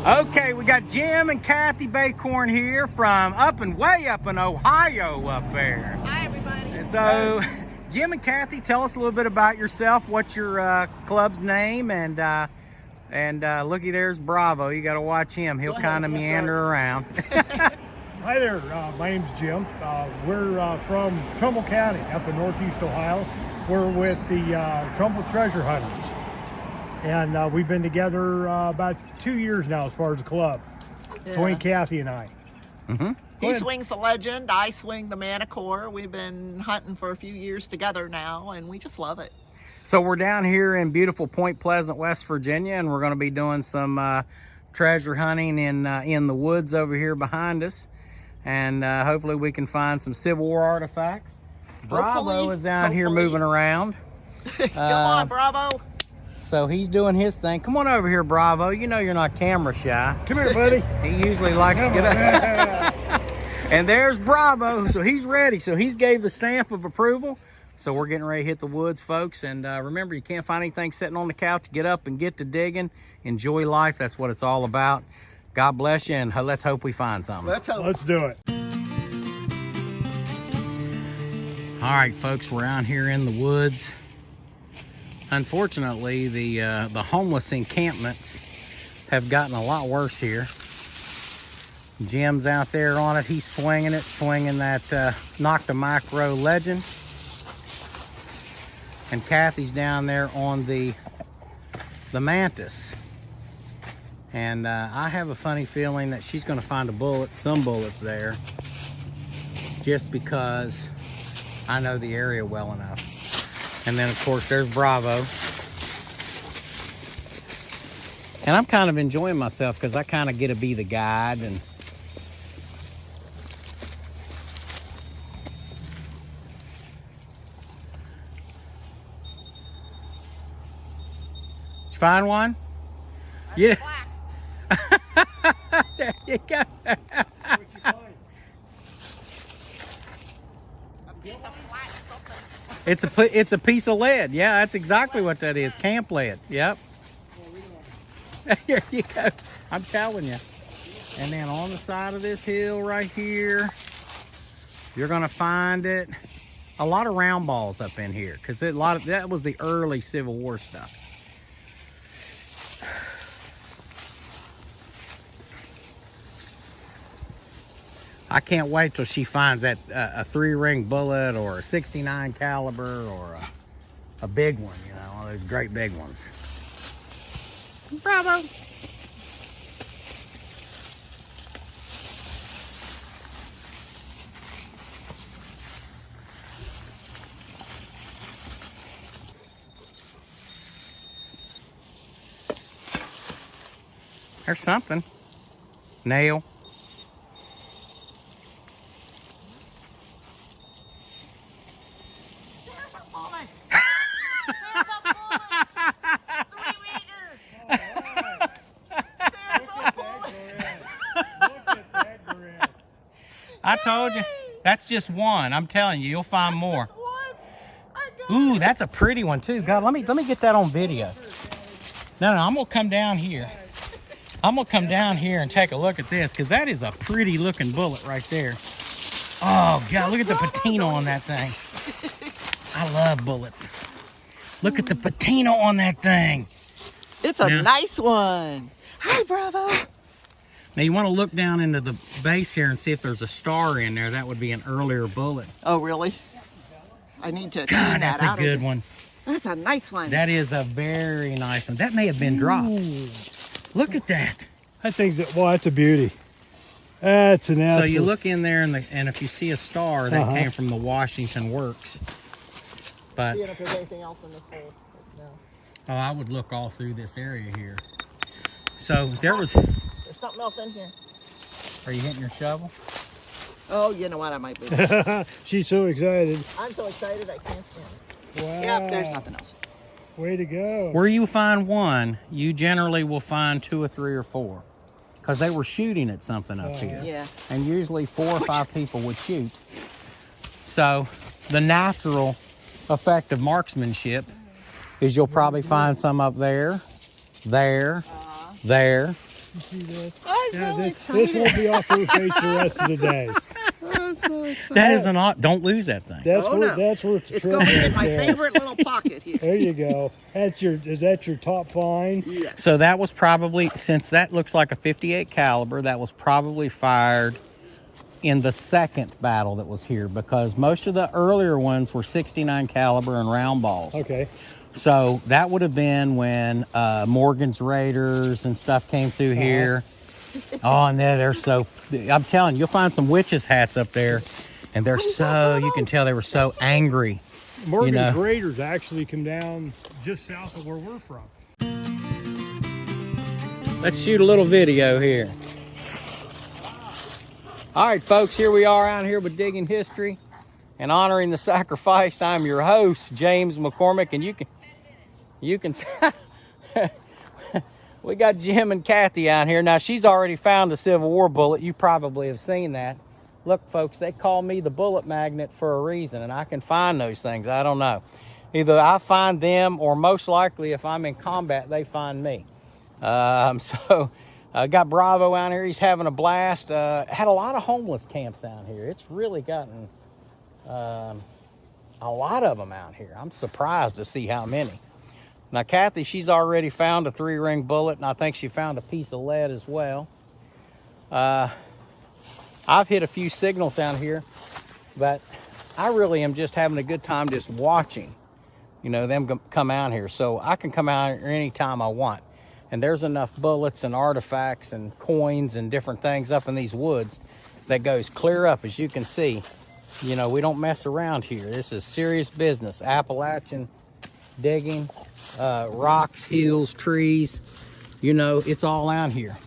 Okay, we got Jim and Kathy Bacorn here from way up in Ohio up there. Hi, everybody. And so, Jim and Kathy, tell us a little bit about yourself. What's your club's name? And looky, there's Bravo. You got to watch him. He'll kind of meander around. Hi there, my name's Jim. We're from Trumbull County up in Northeast Ohio. We're with the Trumbull Treasure Hunters. And we've been together about 2 years now as far as the club, between Kathy and I. Mm-hmm. He swings the Legend, I swing the Manicore. We've been hunting for a few years together now, and we just love it. So we're down here in beautiful Point Pleasant, West Virginia, and we're going to be doing some treasure hunting in the woods over here behind us. And hopefully we can find some Civil War artifacts. Bravo is down here moving around. Come on, Bravo. So he's doing his thing. Come on over here, Bravo. You know you're not camera shy. Come here, buddy. He usually likes to get up. And there's Bravo. So he's ready. So he's gave the stamp of approval. So we're getting ready to hit the woods, folks. And remember, you can't find anything sitting on the couch. Get up and get to digging. Enjoy life. That's what it's all about. God bless you, and let's hope we find something. Let's do it. All right, folks, we're out here in the woods. Unfortunately, the homeless encampments have gotten a lot worse here. Jim's out there on it. He's swinging that Nocta Micro Legend. And Kathy's down there on the Mantis. And I have a funny feeling that she's going to find some bullets there, just because I know the area well enough. And then, of course, there's Bravo. And I'm kind of enjoying myself because I kind of get to be the guide. And did you find one? Yeah. There you go. What'd you find? It's a piece of lead. Yeah, that's exactly what that is. Camp lead. Yep. Here you go. I'm telling you. And then on the side of this hill right here, you're gonna find it. A lot of round balls up in here, because that was the early Civil War stuff. I can't wait till she finds that a 3-ring bullet or a 69 caliber or a big one, you know, one of those great big ones. Bravo. There's something. Nail. I told you, that's just one. I'm telling you, you'll find more. Ooh, that's a pretty one too. God, let me get that on video. No, I'm gonna come down here. I'm gonna come down here and take a look at this, because that is a pretty looking bullet right there. Oh God, look at the patina on that thing. I love bullets. Look at the patina on that thing. It's a nice one. Hi, Bravo. Now you want to look down into the base here and see if there's a star in there. That would be an earlier bullet. Oh, really? I need to God, that's a good one. That's a nice one. That is a very nice one. That may have been dropped. Ooh. Look at that. I think that's a beauty. That's an absolute... So you look in there, and if you see a star, that came from the Washington Works. But See if there's anything else in this hole. No. Oh, I would look all through this area here. So there was... There's something else in here. Are you hitting your shovel? Oh, you know what? I might be. She's so excited. I'm so excited I can't stand it. Wow. Yep, there's nothing else. Way to go. Where you find one, you generally will find 2 or 3 or 4. Because they were shooting at something up here. Yeah. And usually 4 or 5 people would shoot. So the natural effect of marksmanship is you'll probably find some up there, there, You see this? I'm Yeah, so this excited. won't be off her face the rest of the day. I'm so excited. That is don't lose that thing. That's Oh, where no. that's where it's It's going in my there. favorite little pocket here. There you go. Is that your top find? Yes. So that was probably, since that looks like a 58 caliber, that was probably fired in the second battle that was here, because most of the earlier ones were 69 caliber and round balls. Okay. So that would have been when Morgan's Raiders and stuff came through here. Oh, and they're so, I'm telling you, you'll find some witches' hats up there, and they're so, you can tell they were so angry. Morgan's Raiders actually come down just south of where we're from. Let's shoot a little video here. All right, folks, here we are out here with Digging History and Honoring the Sacrifice. I'm your host, James McCormick, and you can we got Jim and Kathy out here. Now, she's already found the Civil War bullet. You probably have seen that. Look, folks, they call me the bullet magnet for a reason, and I can find those things. I don't know. Either I find them, or most likely, if I'm in combat, they find me. So got Bravo out here. He's having a blast. Had a lot of homeless camps down here. It's really gotten a lot of them out here. I'm surprised to see how many. Now, Kathy, she's already found a 3-ring bullet, and I think she found a piece of lead as well. I've hit a few signals down here, but I really am just having a good time just watching, them come out here. So I can come out here anytime I want. And there's enough bullets and artifacts and coins and different things up in these woods that goes clear up, as you can see. We don't mess around here. This is serious business. Appalachian digging, rocks, hills, trees, it's all out here.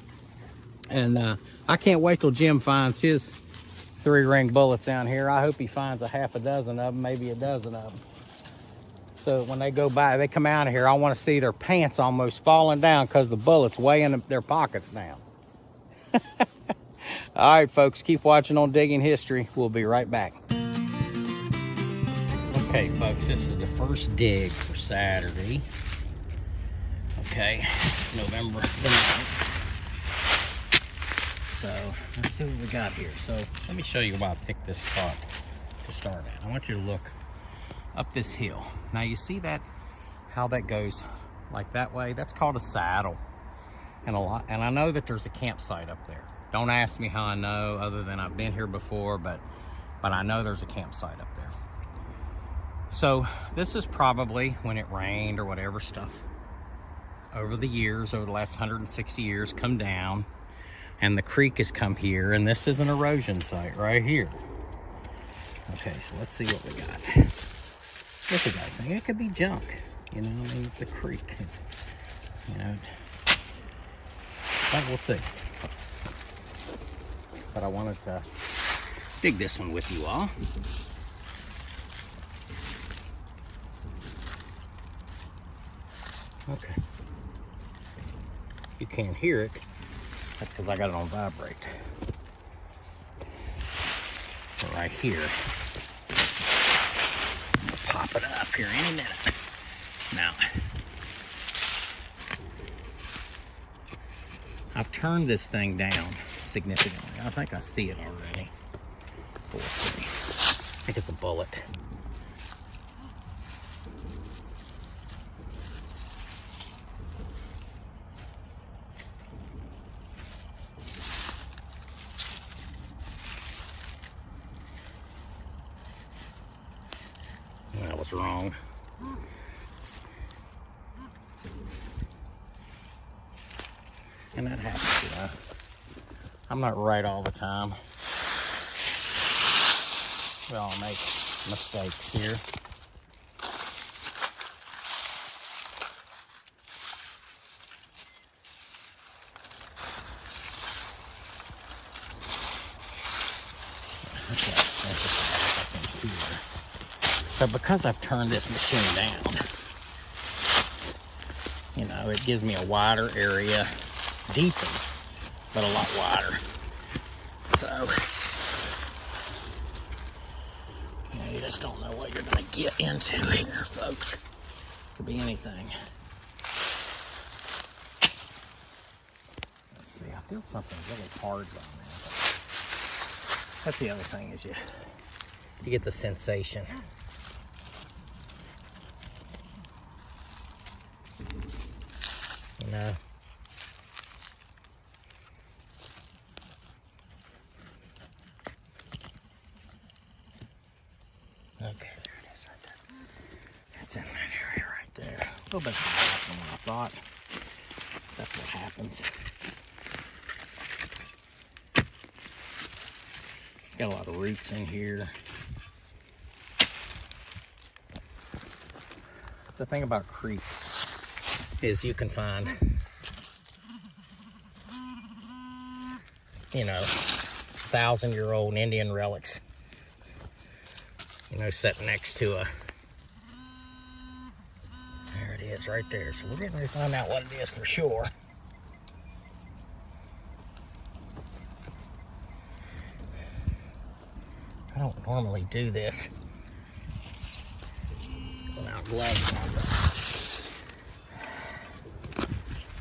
And I can't wait till Jim finds his 3-ring bullets down here. I hope he finds a half a dozen of them, maybe a dozen of them. So when they go by, they come out of here, I want to see their pants almost falling down because the bullets way in their pockets now. All right, folks, keep watching on Digging History. We'll be right back. Okay, folks, this is the first dig for Saturday. Okay, it's November the 9th. So let's see what we got here. So let me show you why I picked this spot to start at. I want you to look up this hill. Now you see that, how that goes like that way? That's called a saddle. And I know that there's a campsite up there. Don't ask me how I know, other than I've been here before, but I know there's a campsite up there. So this is probably when it rained or whatever stuff over the years, over the last 160 years, come down, and the creek has come here, and this is an erosion site right here. Okay, so let's see what we got. Look at that thing. It could be junk. It's a creek. But we'll see. But I wanted to dig this one with you all. Okay. You can't hear it. That's because I got it on vibrate. But right here. I'm gonna pop it up here any minute. Now, I've turned this thing down significantly. I think I see it already. But we'll see. I think it's a bullet. That was wrong. And that happens, I'm not right all the time. We all make mistakes here. Okay, that's a I can hear. But because I've turned this machine down, it gives me a wider area, deeper, but a lot wider. So, you just don't know what you're going to get into here, folks. Could be anything. Let's see. I feel something really hard down there. That's the other thing is you get the sensation. You know. Okay, there it is right there. It's in that area right there. A little bit higher than what I thought. That's what happens. Got a lot of roots in here. The thing about creeks is you can find, you know, 1,000-year-old Indian relics, you know, set next to a, there it is right there. So we're getting ready to find out what it is for sure. I don't normally do this without gloves on, but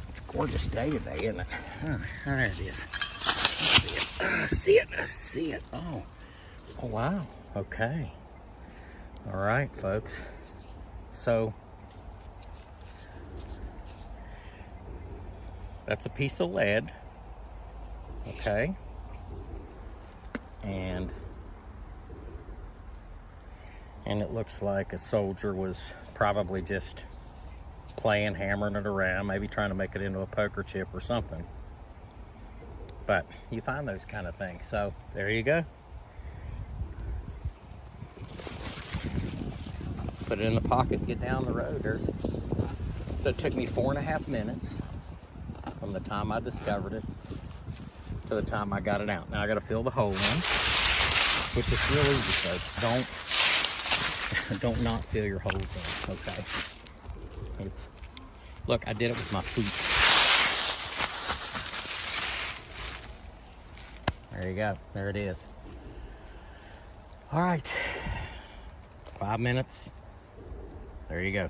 it's a gorgeous day today, isn't it? Oh, there it is. I see it. I see it. Oh, wow. Okay. All right, folks. So that's a piece of lead. Okay. And it looks like a soldier was probably just playing, hammering it around, maybe trying to make it into a poker chip or something. But you find those kind of things. So there you go. Put it in the pocket and get down the road. So it took me 4.5 minutes from the time I discovered it to the time I got it out. Now I got to fill the hole in, which is real easy, folks. Don't not fill your holes in, okay? Look, I did it with my feet. There you go, there it is. All right, 5 minutes, there you go.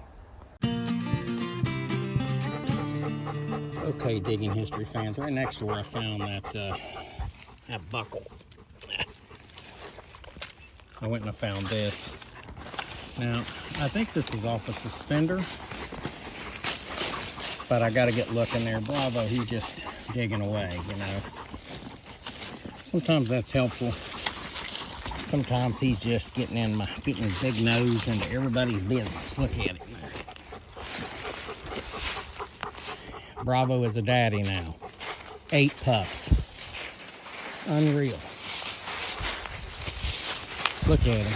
Okay, digging history fans, right next to where I found that buckle. I went and I found this. Now, I think this is off a suspender, but I got to get looking there. Bravo, he's just digging away, you know. Sometimes that's helpful. Sometimes he's just getting his big nose into everybody's business. Look at it there. Bravo is a daddy now. 8 pups. Unreal. Look at him.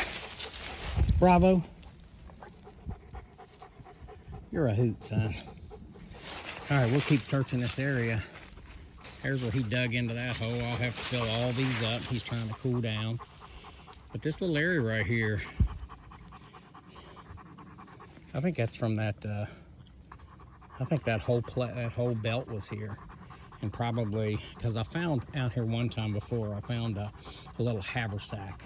Bravo, you're a hoot, son. All right, we'll keep searching this area. There's where he dug into that hole. I'll have to fill all these up. He's trying to cool down. But this little area right here, I think that's from that, I think that whole belt was here. And probably, because I found out here one time before, I found a little haversack.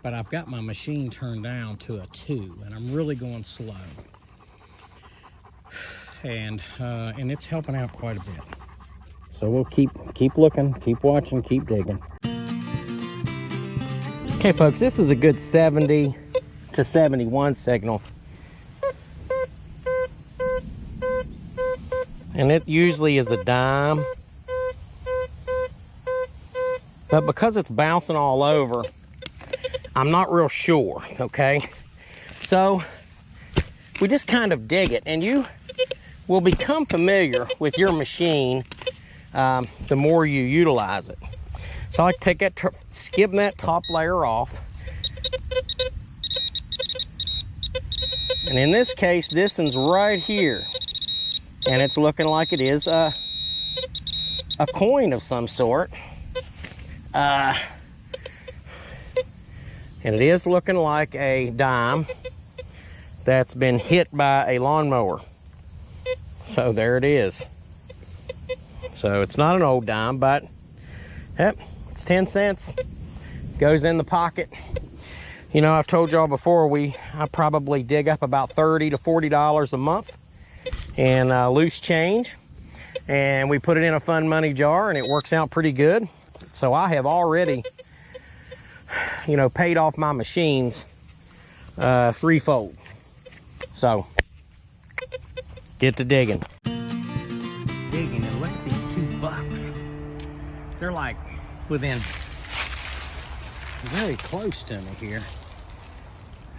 But I've got my machine turned down to a 2, and I'm really going slow. And it's helping out quite a bit. So we'll keep looking, keep watching, keep digging. Okay, folks, this is a good 70 to 71 signal. And it usually is a dime. But because it's bouncing all over, I'm not real sure, okay? So we just kind of dig it, and you will become familiar with your machine the more you utilize it. So I like to take that, skim that top layer off. And in this case, this one's right here. And it's looking like it is a coin of some sort. And it is looking like a dime that's been hit by a lawnmower. So there it is. So it's not an old dime, but yep, it's 10 cents. Goes in the pocket. You know, I've told y'all before, I probably dig up about $30 to $40 a month in loose change. and we put it in a fun money jar, and it works out pretty good. So I have already, you know, paid off my machines threefold. So get to digging. Digging, and look at these 2 bucks. They're like within very close to me here.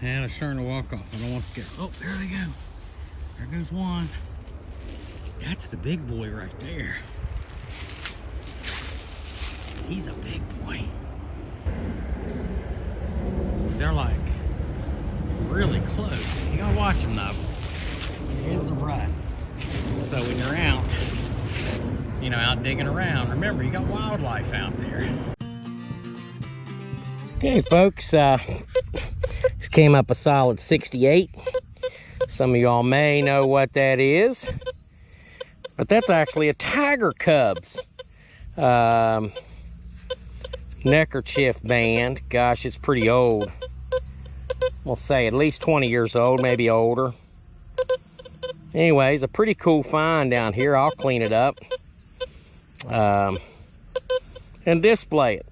And it's starting to walk off. I don't want to scare. Oh, there they go. There goes one. That's the big boy right there. He's a big boy. They're like really close. You gotta watch them though. Here's the rut. So when you're out, you know, out digging around, remember you got wildlife out there. Okay, folks, this came up a solid 68. Some of y'all may know what that is, but that's actually a tiger cubs neckerchief band. Gosh, it's pretty old. We'll say at least 20 years old, maybe older. Anyways, a pretty cool find down here. I'll clean it up and display it.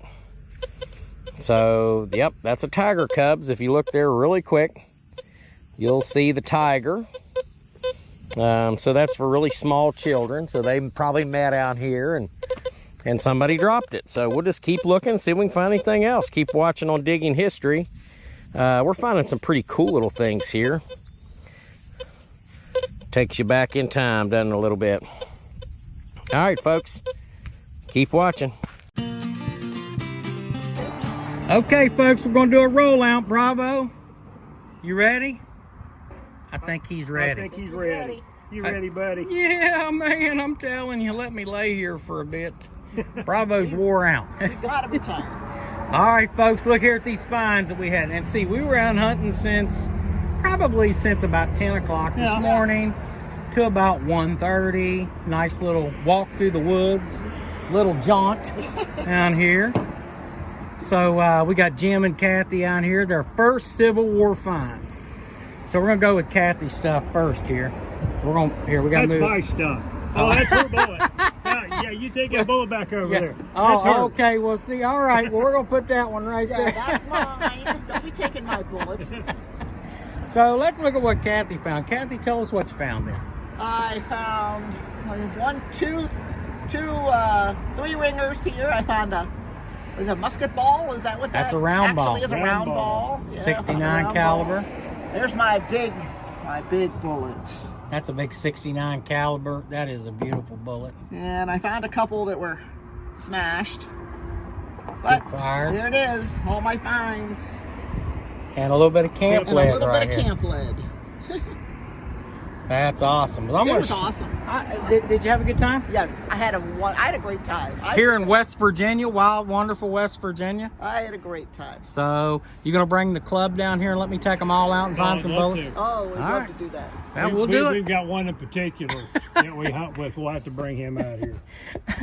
So, yep, that's a tiger cubs. If you look there really quick, you'll see the tiger. So that's for really small children. So they probably met out here and somebody dropped it. So we'll just keep looking and see if we can find anything else. Keep watching on Digging History. We're finding some pretty cool little things here. Takes you back in time, doesn't it, a little bit? All right, folks, keep watching. Okay, folks, we're gonna do a rollout. Bravo. You ready? I think he's ready. I think he's ready. You ready, buddy? Yeah, man, I'm telling you, let me lay here for a bit. Bravo's wore out. You gotta be tired. All right, folks, look here at these finds that we had. And see, we were out hunting probably since about 10 o'clock this morning to about 1:30. Nice little walk through the woods, little jaunt down here. So we got Jim and Kathy out here. Their first Civil War finds. So we're gonna go with Kathy's stuff first here. We gotta move. That's my stuff. Oh, that's her bullet. Yeah, you take that bullet back over there. Oh, okay. Well, see, all right. Well, we're gonna put that one right there. That's mine. Don't be taking my bullet. So let's look at what Kathy found. Kathy, tell us what you found there. I found three ringers here. I found a musket ball. Is that what That's a round ball. Actually is a round ball. Yeah, 69 caliber. There's my big bullet. That's a big 69 caliber. That is a beautiful bullet. And I found a couple that were smashed. But fire. Here it is, all my finds. And a little bit of camp lead And a little right bit of here. camp lead. That's awesome. It was awesome. Did you have a good time? Yes, I had a great time. Here in West Virginia, wild, wonderful West Virginia. I had a great time. So you gonna bring the club down here and let me take them all out and find some bullets? Oh, we'd All love right. to do that. Yeah, we'll do it. We've got one in particular that we hunt with. We'll have to bring him out here.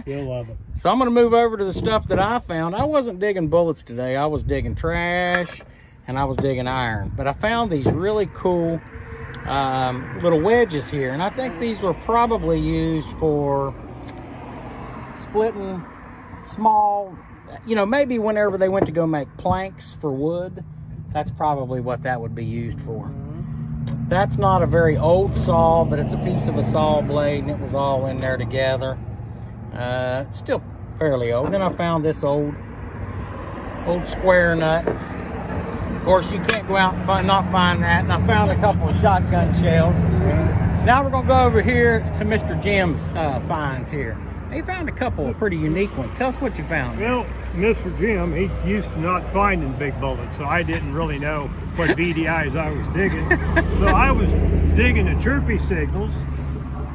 He'll love it. So I'm gonna move over to the stuff that I found. I wasn't digging bullets today. I was digging trash and I was digging iron. But I found these really cool little wedges here, and I think these were probably used for splitting small, you know, maybe whenever they went to go make planks for wood, that's probably what that would be used for. That's not a very old saw, but it's a piece of a saw blade, and it was all in there together. It's still fairly old. Then I found this old square nut. Of course, you can't go out and not find that. And I found a couple of shotgun shells. Now we're gonna go over here to Mr. Jim's finds here. He found a couple of pretty unique ones. Tell us what you found. Well, Mr. Jim, he used to not finding big bullets, so I didn't really know what VDIs I was digging. So I was digging the chirpy signals,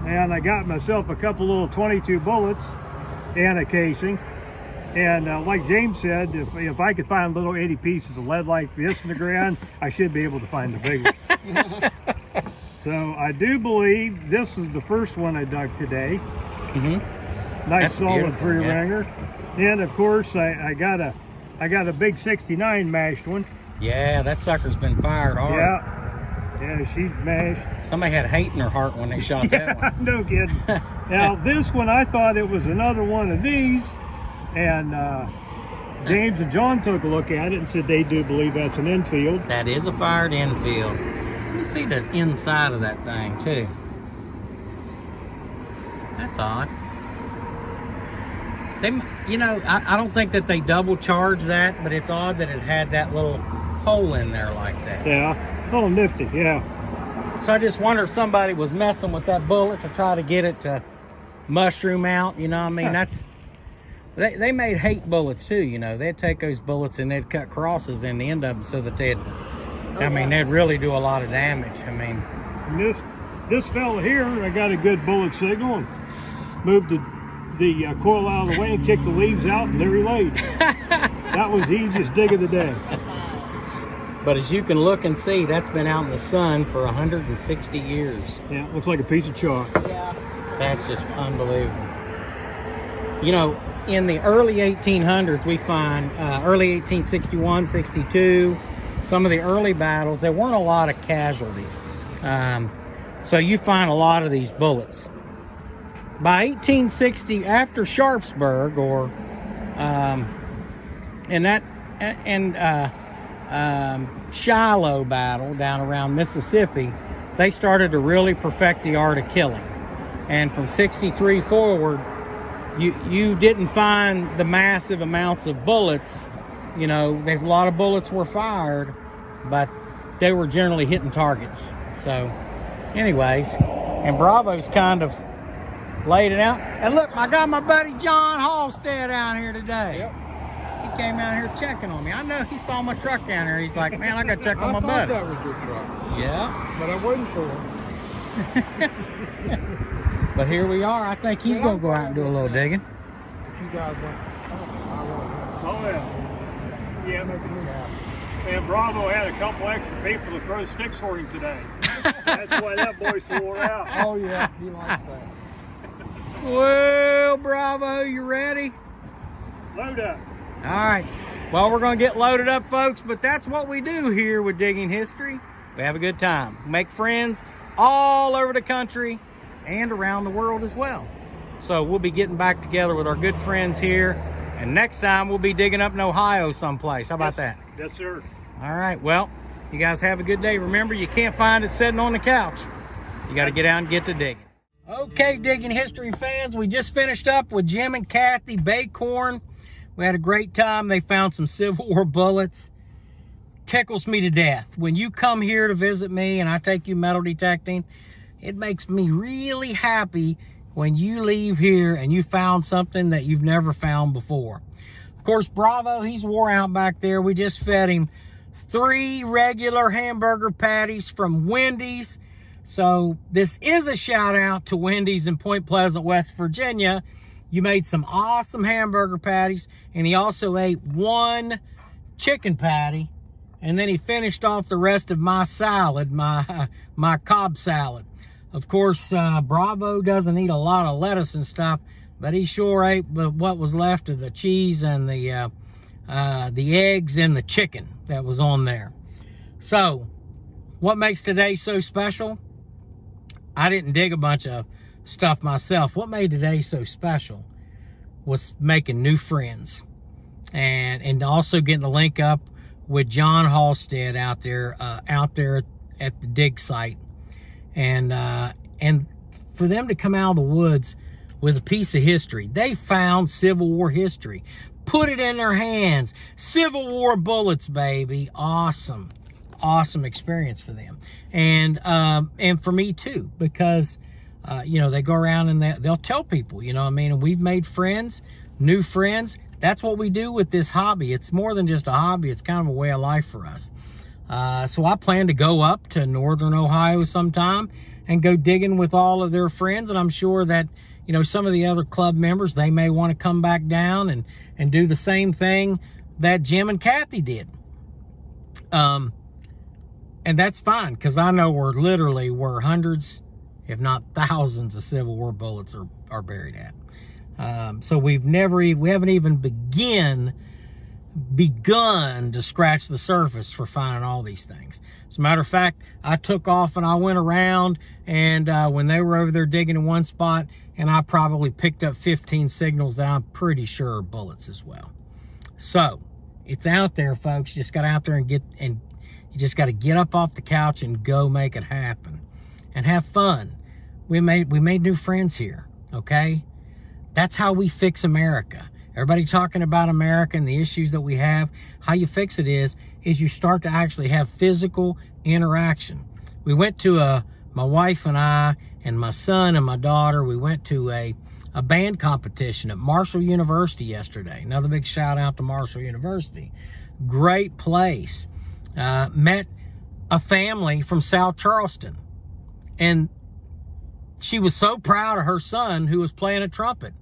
and I got myself a couple little 22 bullets and a casing. And like James said, if I could find little 80 pieces of lead like this in the ground, I should be able to find the big ones. So I do believe this is the first one I dug today. Nice solid three ringer. And of course I got a big 69 mashed one. Yeah, that sucker's been fired hard. Yeah. Yeah, she mashed. Somebody had hate in her heart when they shot that one. No kidding. Now, this one, I thought it was another one of these, and James and John took a look at it and said they do believe that's an infield. That is a fired infield. Let me see the inside of that thing, too. That's odd. They, you know, I don't think that they double charged that, but it's odd that it had that little hole in there like that. Yeah. Oh, nifty. Yeah. So I just wonder if somebody was messing with that bullet to try to get it to mushroom out. You know what I mean? That's they made hate bullets too. You know, they'd take those bullets and they'd cut crosses in the end of them so that they'd, I mean, they'd really do a lot of damage. I mean, and this fella here, I got a good bullet signal and moved the coil out of the way and kicked the leaves out, and there he laid. That was the easiest dig of the day. But as you can look and see, that's been out in the sun for 160 years. Yeah, looks like a piece of chalk. Yeah. That's just unbelievable. You know, in the early 1800s, we find early 1861, 62, some of the early battles, there weren't a lot of casualties. So you find a lot of these bullets. By 1860, after Sharpsburg, or Shiloh battle down around Mississippi, they started to really perfect the art of killing. And from 63 forward, you didn't find the massive amounts of bullets. You know, a lot of bullets were fired, but they were generally hitting targets. So anyways, and Bravo's kind of laid it out. And look, I got my buddy John Halstead out here today. Yep. He came out here checking on me. I know he saw my truck down there. He's like, man, I got to check on my buddy. I thought that was your truck. Yeah. But I wasn't for him. But here we are. I think he's going to go out and do a little digging. If you guys want, I want Oh, yeah. Yeah, and Bravo had a couple extra people to throw sticks for him today. That's why that boy swore out. Oh, yeah, he likes that. Well, Bravo, you ready? Load up. All right. Well, we're going to get loaded up, folks, but that's what we do here with Digging History. We have a good time. Make friends all over the country and around the world as well. So we'll be getting back together with our good friends here, and next time we'll be digging up in Ohio someplace. How about that? Yes, sir. All right. Well, you guys have a good day. Remember, you can't find it sitting on the couch. You got to get out and get to digging. Okay, Digging History fans, we just finished up with Jim and Kathy Bacorn. We had a great time. They found some Civil War bullets. Tickles me to death. When you come here to visit me and I take you metal detecting, it makes me really happy when you leave here and you found something that you've never found before. Of course, Bravo, he's wore out back there. We just fed him 3 regular hamburger patties from Wendy's. So this is a shout out to Wendy's in Point Pleasant, West Virginia. You made some awesome hamburger patties, and he also ate 1 chicken patty, and then he finished off the rest of my salad, my Cobb salad. Of course, Bravo doesn't eat a lot of lettuce and stuff, but he sure ate what was left of the cheese and the eggs and the chicken that was on there. So, what makes today so special? I didn't dig a bunch of stuff myself. What made today so special was making new friends and also getting to link up with John Halstead out there at the dig site, and for them to come out of the woods with a piece of history. They found Civil War history, put it in their hands. Civil War bullets, baby. Awesome experience for them, and for me too, because you know, they go around and they'll tell people, you know what I mean, and we've made friends, new friends. That's what we do with this hobby. It's more than just a hobby. It's kind of a way of life for us. So I plan to go up to northern Ohio sometime and go digging with all of their friends, and I'm sure that, you know, some of the other club members, they may want to come back down and do the same thing that Jim and Kathy did. And that's fine, because I know where hundreds, if not thousands, of Civil War bullets are buried at. So we haven't even begun begun to scratch the surface for finding all these things. As a matter of fact, I took off and I went around, and when they were over there digging in one spot, and I probably picked up 15 signals that I'm pretty sure are bullets as well. So it's out there, folks. You just got out there and you just got to get up off the couch and go make it happen and have fun. We made new friends here, okay? That's how we fix America. Everybody talking about America and the issues that we have. How you fix it is you start to actually have physical interaction. We went to my wife and I and my son and my daughter, we went to a band competition at Marshall University yesterday. Another big shout out to Marshall University. Great place. Met a family from South Charleston, and she was so proud of her son who was playing a trumpet,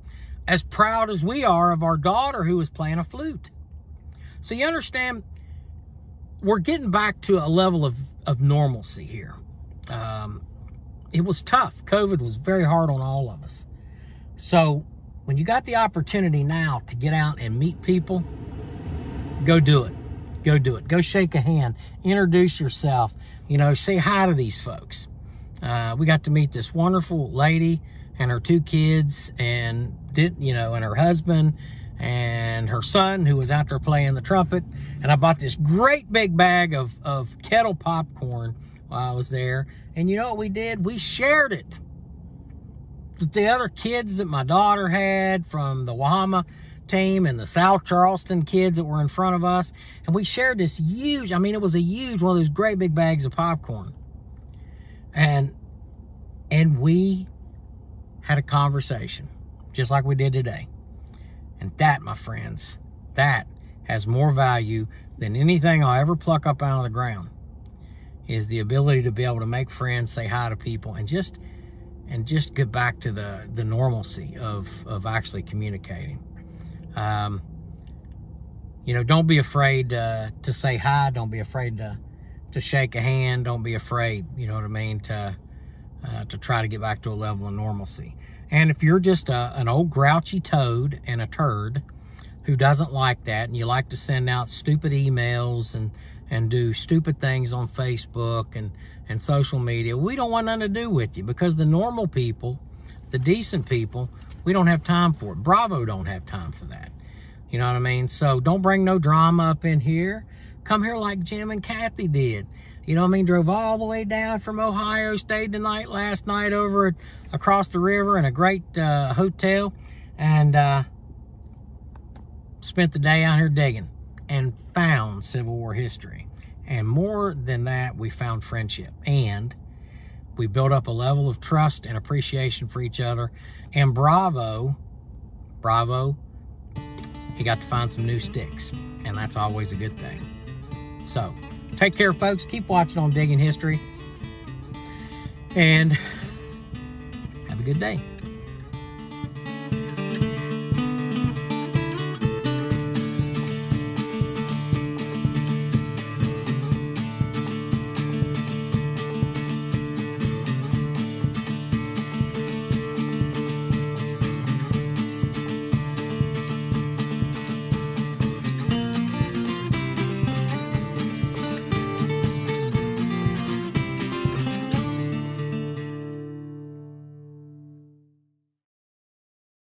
as proud as we are of our daughter who was playing a flute. So you understand, we're getting back to a level of normalcy here. It was tough. COVID was very hard on all of us. So when you got the opportunity now to get out and meet people, go do it. Go do it. Go shake a hand. Introduce yourself. Say hi to these folks. We got to meet this wonderful lady and her 2 kids, and her husband and her son who was out there playing the trumpet. And I bought this great big bag of kettle popcorn while I was there. And you know what we did? We shared it with the other kids that my daughter had from the Wahama team and the South Charleston kids that were in front of us. And we shared this huge, it was a huge one of those great big bags of popcorn. And we had a conversation just like we did today. And that, my friends, that has more value than anything I'll ever pluck up out of the ground, is the ability to be able to make friends, say hi to people, and just get back to the normalcy of actually communicating. Don't be afraid to say hi. Don't be afraid to shake a hand. Don't be afraid, to try to get back to a level of normalcy. And if you're just an old grouchy toad and a turd who doesn't like that, and you like to send out stupid emails and do stupid things on Facebook and social media, we don't want nothing to do with you, because the normal people, the decent people, we don't have time for it. Bravo don't have time for that. You know what I mean? So don't bring no drama up in here. Come here like Jim and Kathy did. Drove all the way down from Ohio, stayed the night last night over across the river in a great hotel, and spent the day out here digging and found Civil War history. And more than that, we found friendship, and we built up a level of trust and appreciation for each other. And bravo, he got to find some new sticks, and that's always a good thing. So take care, folks. Keep watching on Digging History, and have a good day.